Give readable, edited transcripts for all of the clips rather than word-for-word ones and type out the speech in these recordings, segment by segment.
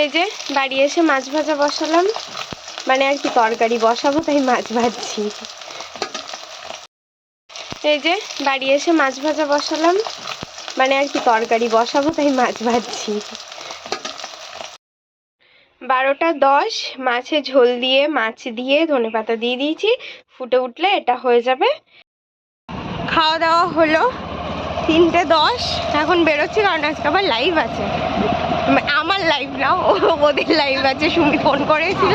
এই যে বাড়ি এসে মাছ ভাজা বসালাম, মানে আর কি তরকারি বসাবো তাই মাছ ভাজছি। এই যে বাড়ি এসে মাছ ভাজা বসালাম, মানে আর কি তরকারি বসাবো তাই মাছ ভাজছি। 12টা 10 মাছে ঝোল দিয়ে মাছ দিয়ে ধনেপাতা দিয়ে দিয়েছি, ফুটে উঠলে এটা হয়ে যাবে। খাওয়া দাওয়া হলো 3টে 10, এখন বেরোচ্ছি কারণ আজকে আবার লাইভ আছে। আমার লাইভ না, ওদের লাইভ আছে। সুমি ফোন করেছিল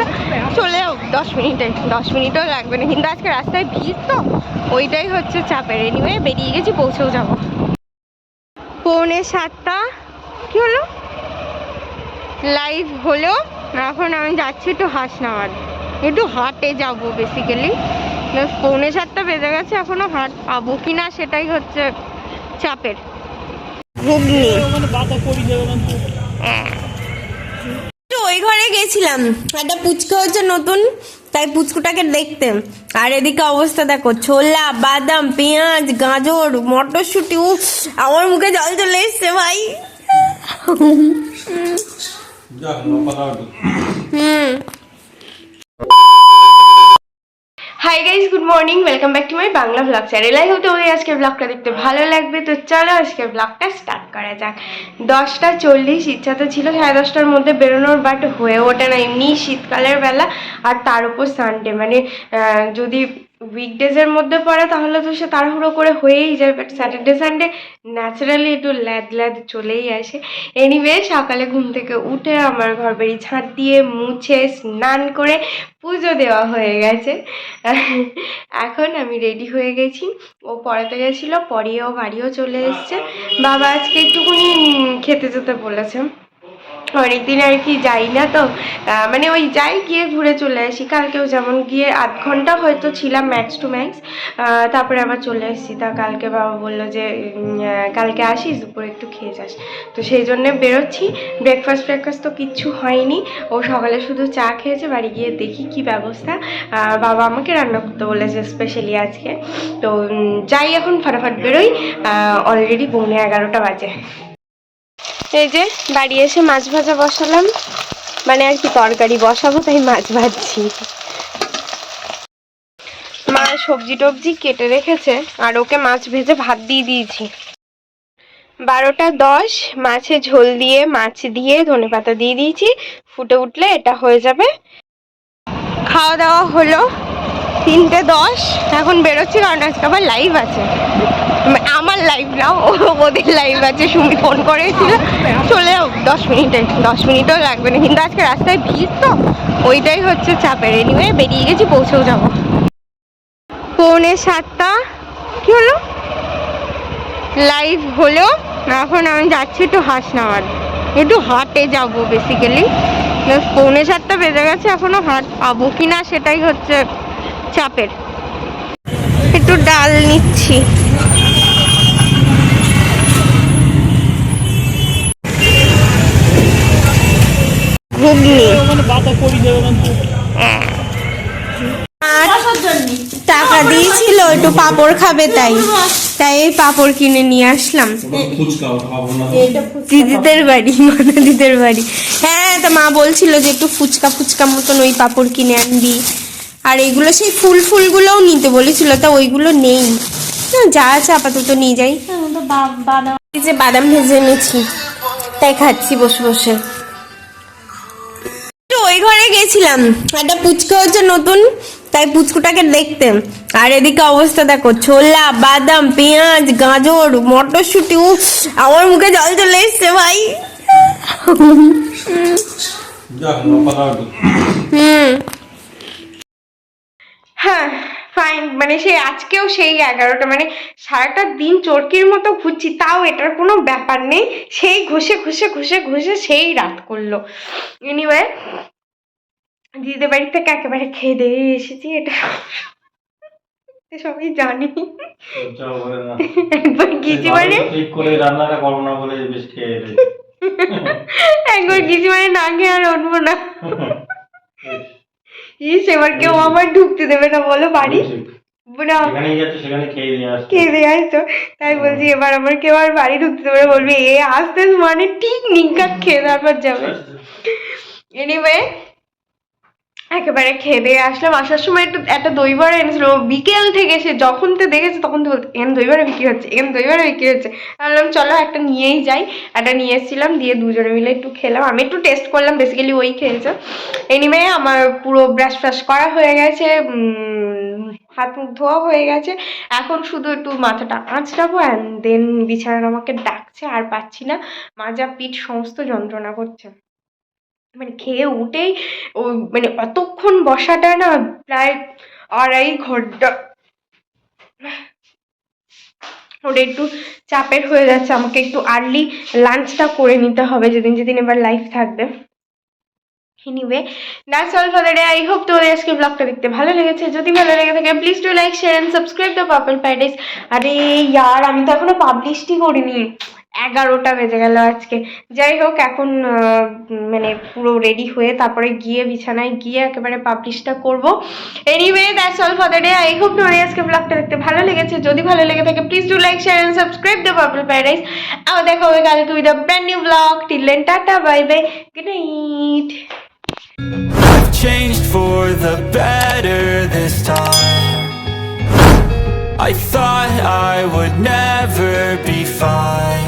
চলে যাও 10 মিনিটও লাগবে না, কিন্তু আজকে রাস্তায় ভিড় তো ওইটাই হচ্ছে চাপের। এনিওয়ে বেরিয়ে গেছি, পৌঁছেও যাবো। 6:45 কি হলো, লাইভ হলো। এখন আমি যাচ্ছি একটু হাসনাবাদ, একটু হাটে যাবো বেসিক্যালি। 6:45 বেজে গেছে, এখনো হাট পাবো কিনা সেটাই হচ্ছে চাপের। ঘুগনি ওই ঘরে গেছিলাম, একটা পুচকু হচ্ছে নতুন, তাই পুচকুটাকে দেখতে। আর এদিকে অবস্থা দেখো, ছোলা, বাদাম, পেঁয়াজ, গাজর, মটরশুঁটি। আমার মুখে জল চলে এসছে ভাই। Hi guys, good morning, welcome back to my Bangla blog channel. I hope তোমাদের আজকের ব্লগটা দেখতে ভালো লাগবে। তো চলো আজকের ব্লগটা স্টার্ট করা যাক। 10টা 40, ইচ্ছা তো ছিল 10:30টার মধ্যে বেরোনোর, বাট হয়ে ওঠে না। এমনি শীতকালের বেলা, আর তার উপর সানডে, মানে যদি উইকডেজের মধ্যে পড়ে তাহলে তো সে তাড়াহুড়ো করে হয়েই যায়, বাট স্যাটারডে সানডে ন্যাচারালি একটু ল্যাদ চলেই আসে। এনিওয়ে সকালে ঘুম থেকে উঠে আমার ঘর বাড়ি ঝাঁট দিয়ে মুছে স্নান করে পুজো দেওয়া হয়ে গেছে। এখন আমি রেডি হয়ে গেছি। ও পড়াতে গেছিলো, পড়িয়েও বাড়িও চলে এসছে। বাবা আজকে একটুকুনি খেতে যেতে বলেছে। অনেকদিন আর কি যাই না তো, মানে ওই যাই গিয়ে ঘুরে চলে আসি। কালকেও যেমন গিয়ে আধ ঘন্টা হয়তো ছিলাম ম্যাক্স টু ম্যাক্স, তারপরে আবার চলে এসেছি। তা কালকে বাবা বললো যে কালকে আসিস, দুপুরে একটু খেয়ে যাস। তো সেই জন্যে বেরোচ্ছি। ব্রেকফাস্ট তো কিচ্ছু হয়নি, ও সকালে শুধু চা খেয়েছে। বাড়ি গিয়ে দেখি কি ব্যবস্থা। বাবা আমাকে রান্না করতে বলেছে স্পেশালি আজকে। তো যাই এখন, ফটাফট বেরোই। অলরেডি 11:15 বাজে। এই যে বাড়ি এসে মাছ ভাজা বসালাম, মানে আর কি তরকারি বসাবো তাই মাছ ভাজছি। মা সবজি টবজি কেটে রেখেছে, আর ওকে মাছ ভেজে ভাত দিয়ে দিয়েছি। 12টা 10 মাছে ঝোল দিয়ে মাছ দিয়ে ধনেপাতা দিয়ে দিয়েছি, ফুটে উঠলে এটা হয়ে যাবে। খাওয়া দাওয়া হলো 3টে 10, এখন বেরোচ্ছি কারণ আজকে আবার লাইভ আছে। আমার লাইভ না, ওদের লাইভ আছে। সুমি ফোন করেছিল চলে যাও 10 মিনিটও লাগবে না, কিন্তু আজকে রাস্তায় ভিড় তো ওইটাই হচ্ছে চাপের। এনিওয়ে বেরিয়ে গেছি, পৌঁছেও যাবো। 6:45 কি হলো, লাইভ হলো। এখন আমি যাচ্ছি একটু হাসনাবাদ, একটু হাটে যাবো বেসিক্যালি। 6:45 বেজে গেছে, এখনো হাট পাবো কিনা সেটাই হচ্ছে চাপের। একটু ডাল নিচ্ছি। ঘুগনি টাকা দিয়েছিল, একটু পাঁপড় খাবে, তাই এই পাঁপড় কিনে নিয়ে আসলাম। দিদিদের বাড়ি, দিদিদের বাড়ি। হ্যাঁ, তা মা বলছিল যে একটু ফুচকা মতন ওই পাঁপড় কিনে আনবি। আর এইগুলো সেই ফুলগুলোও নিতে বলেছিল, তা ওইগুলো নেই। যা আছে আপাতত নিয়ে যাই। যে বাদাম ভেজে এনেছি তাই খাচ্ছি বসে বসে। ওই ঘরে গেছিলাম, একটা পুচকু হচ্ছে নতুন, তাই পুচকুটাকে দেখতে। আর এদিকে অবস্থা দেখো, ছোলা, বাদাম, পেঁয়াজ, গাজর, মটরশুঁটি। আমার মুখে জল চলে এসছে ভাই। হ্যাঁ ফাইন, মানে সেই আজকেও সেই 11টা, মানে সারাটা দিন চরকির মতো ঘুরছি, তাও এটার কোনো ব্যাপার নেই। সেই ঘষে সেই রাত করলো। এনিওয়ে দিদিদের বাড়ি থেকে একেবারে খেয়ে দিয়ে এসেছি, এটা সবাই জানি। একবার গেছি মানে একবার গেছি মানে না খেয়ে আর উঠবো না। এবার কেউ আমার ঢুকতে দেবে না বলো বাড়ি। না যেখানেই যাচ্ছে সেখানে খেয়ে দিয়ে আসছে। খেয়ে দিয়ে আসতো, তাই বলছি এবার আমার কেউ আর বাড়ি ঢুকতে পারে বলবে এ আসতে মানে ঠিক নিকাক খেয়ে তারপর যাবে। এনিওয়ে একেবারে খেয়ে দিয়ে আসলাম, আসার সময় একটু একটা দই বড়া এনেছিল, বিকেল থেকে সে যখন তো দেখেছে তখন তো বলতো এখানে দই বড়া বিক্রি হচ্ছে, এখানে দই বড়া বিক্রি হচ্ছে। ভাবলাম চলো একটা নিয়েই যাই, একটা নিয়ে এসেছিলাম, দিয়ে দুজনে মিলে একটু খেলাম, আমি একটু টেস্ট করলাম, বেসিক্যালি ওই খেয়েছে। এনিওয়ে আমার পুরো ব্রাশ ফ্রাশ করা হয়ে গেছে, হাত মুখ ধোয়া হয়ে গেছে, এখন শুধু একটু মাথাটা আঁচড়াবো অ্যান্ড দেন বিছানা আমাকে ডাকছে, আর পাচ্ছি না, মাজা পিঠ সমস্ত যন্ত্রণা করছে। মানে খেয়ে উঠেই ও মানে অতক্ষণ বসাটা না প্রায় 2.5 ঘন্টা, ওটা একটু চাপের হয়ে যাচ্ছে, আমাকে একটু আর্লি লাঞ্চটা করে নিতে হবে যেদিন যেদিন এবার লাইফ থাকবে। Anyway that's all for the day, I hope তোমাদের আজকে ব্লগটা দেখতে ভালো লেগেছে, যদি ভালো লেগে থাকে please do like share and subscribe the Purple paradise. আরে ইয়ার আমি তো এখনো পাবলিশই করিনি, 11টা বেজে গেল আজকে। যাই হোক এখন মানে পুরো রেডি হয়ে তারপরে গিয়ে বিছানায় গিয়ে একেবারে পাবলিশটা করবো। Anyway that's all for the day, I hope তোমাদের আজকে ব্লগটা দেখতে ভালো লেগেছে, যদি ভালো লেগে থাকে please do like share and subscribe the Purple Paradise. আবার দেখা হবে কালকে with a brand new blog. Till then tata bye bye, good night. I've changed for the better this time. I thought I would never be fine.